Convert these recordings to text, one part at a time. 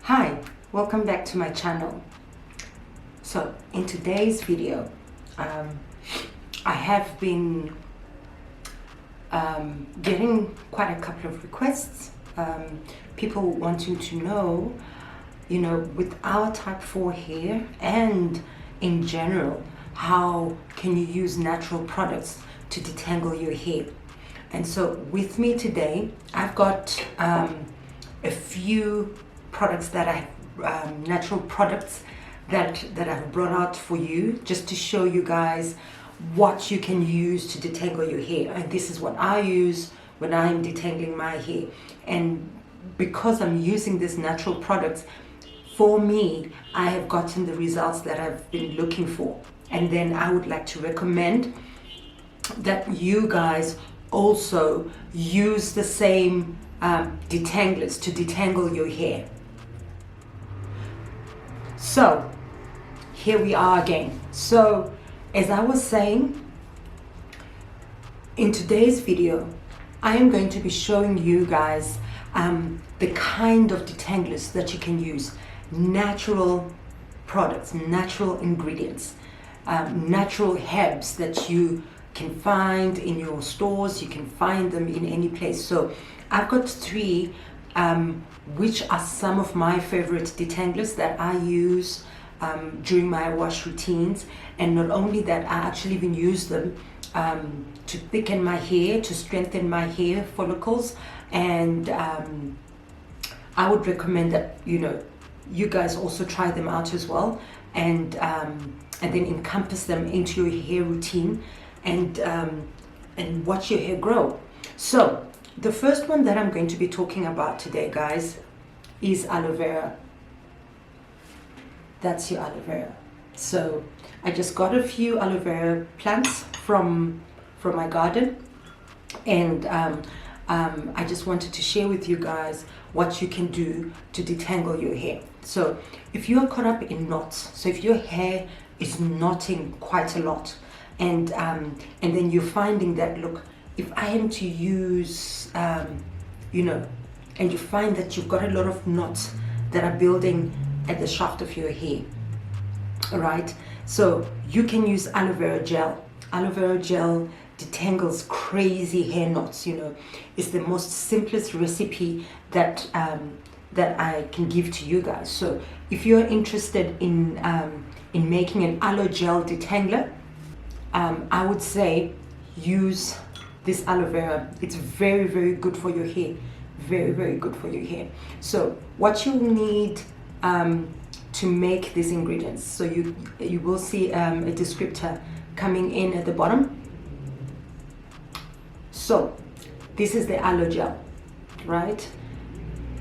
Hi, welcome back to my channel. So in today's video, I have been getting quite a couple of requests, people wanting to know, with our type 4 hair and in general, how can you use natural products to detangle your hair. And so with me today, I've got a few products that natural products that I've brought out for you, just to show you guys what you can use to detangle your hair. And this is what I use when I'm detangling my hair. And because I'm using these natural products, for me, I have gotten the results that I've been looking for. And then I would like to recommend that you guys also use the same detanglers to detangle your hair. So here we are again. So as I was saying, in today's video, I am going to be showing you guys the kind of detanglers that you can use. Natural products, natural ingredients, natural herbs that you can find in your stores. You can find them in any place. So I've got three which are some of my favorite detanglers that I use during my wash routines. And not only that, I actually even use them to thicken my hair, to strengthen my hair follicles. And I would recommend that you guys also try them out as well, and then encompass them into your hair routine, and watch your hair grow. So the first one that I'm going to be talking about today, guys, is aloe vera. That's your aloe vera. So I just got a few aloe vera plants from my garden, and I just wanted to share with you guys what you can do to detangle your hair. So if you are caught up in knots, so if your hair is knotting quite a lot, and then you're finding that, look, if I am to use, and you find that you've got a lot of knots that are building at the shaft of your hair, all right? So you can use aloe vera gel. Aloe vera gel detangles crazy hair knots. It's the most simplest recipe that I can give to you guys. So if you're interested in making an aloe gel detangler, I would say use this aloe vera. It's very, very good for your hair. Very, very good for your hair. So what you'll need to make these ingredients, so you will see a descriptor coming in at the bottom. So this is the aloe gel, right?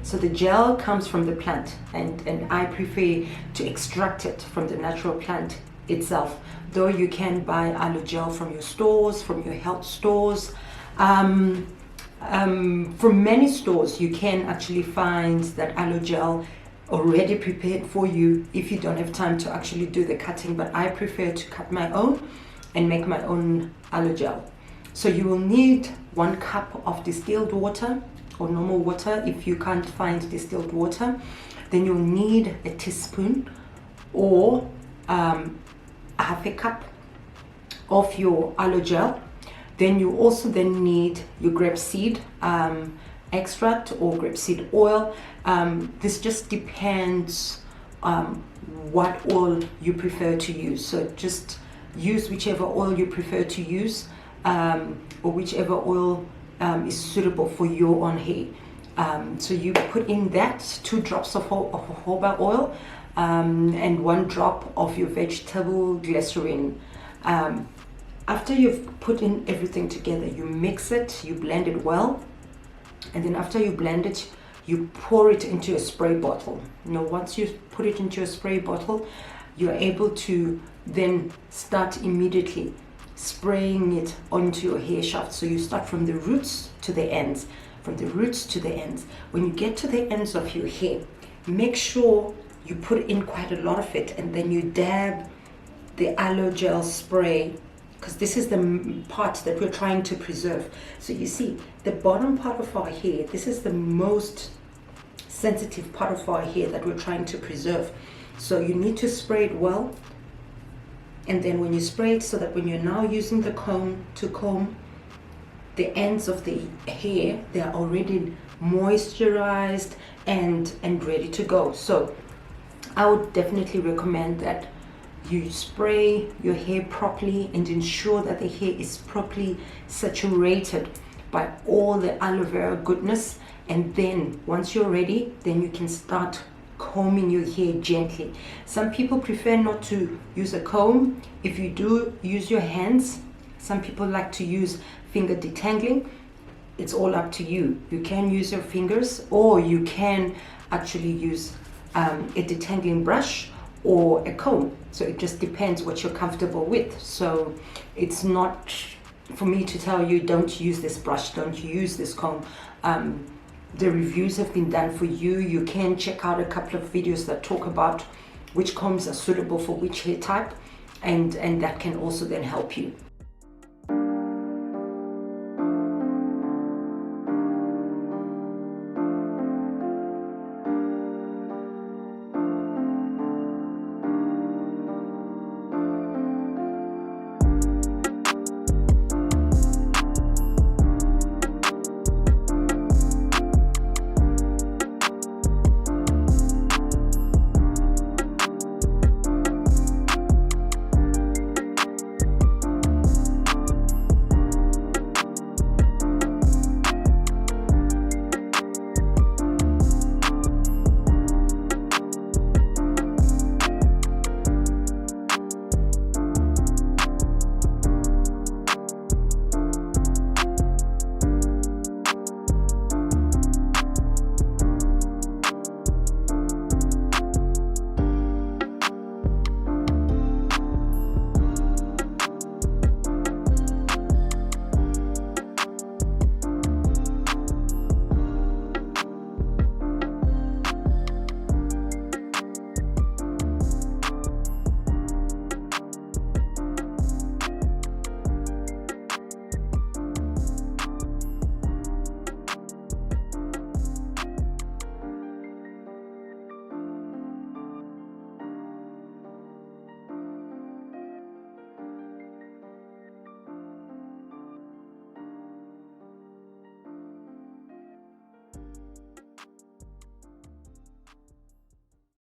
So the gel comes from the plant, and I prefer to extract it from the natural plant itself, though you can buy aloe gel from your stores, from your health stores. From many stores you can actually find that aloe gel already prepared for you if you don't have time to actually do the cutting, but I prefer to cut my own and make my own aloe gel. So you will need 1 cup of distilled water, or normal water if you can't find distilled water. Then you'll need a teaspoon or half a cup of your aloe gel. Then you also need your grapeseed extract or grapeseed oil. This just depends what oil you prefer to use. So just use whichever oil you prefer to use, or whichever oil is suitable for your own hair. So you put in that 2 drops of jojoba oil, and 1 drop of your vegetable glycerin. After you've put in everything together, you mix it, you blend it well, and then after you blend it, you pour it into a spray bottle. Once you put it into a spray bottle, you're able to then start immediately spraying it onto your hair shaft. So you start from the roots to the ends, from the roots to the ends. When you get to the ends of your hair, make sure you put in quite a lot of it, and then you dab the aloe gel spray, because this is the part that we're trying to preserve. So you see the bottom part of our hair, this is the most sensitive part of our hair that we're trying to preserve. So you need to spray it well, and then when you spray it, so that when you're now using the comb to comb the ends of the hair, they are already moisturized and ready to go. So I would definitely recommend that you spray your hair properly and ensure that the hair is properly saturated by all the aloe vera goodness. And then once you're ready, then you can start combing your hair gently. Some people prefer not to use a comb. If you do, use your hands. Some people like to use finger detangling. It's all up to you. You can use your fingers, or you can actually use a detangling brush or a comb. So it just depends what you're comfortable with. So it's not for me to tell you don't use this brush, don't use this comb. The reviews have been done for you. You can check out a couple of videos that talk about which combs are suitable for which hair type, and that can also then help you.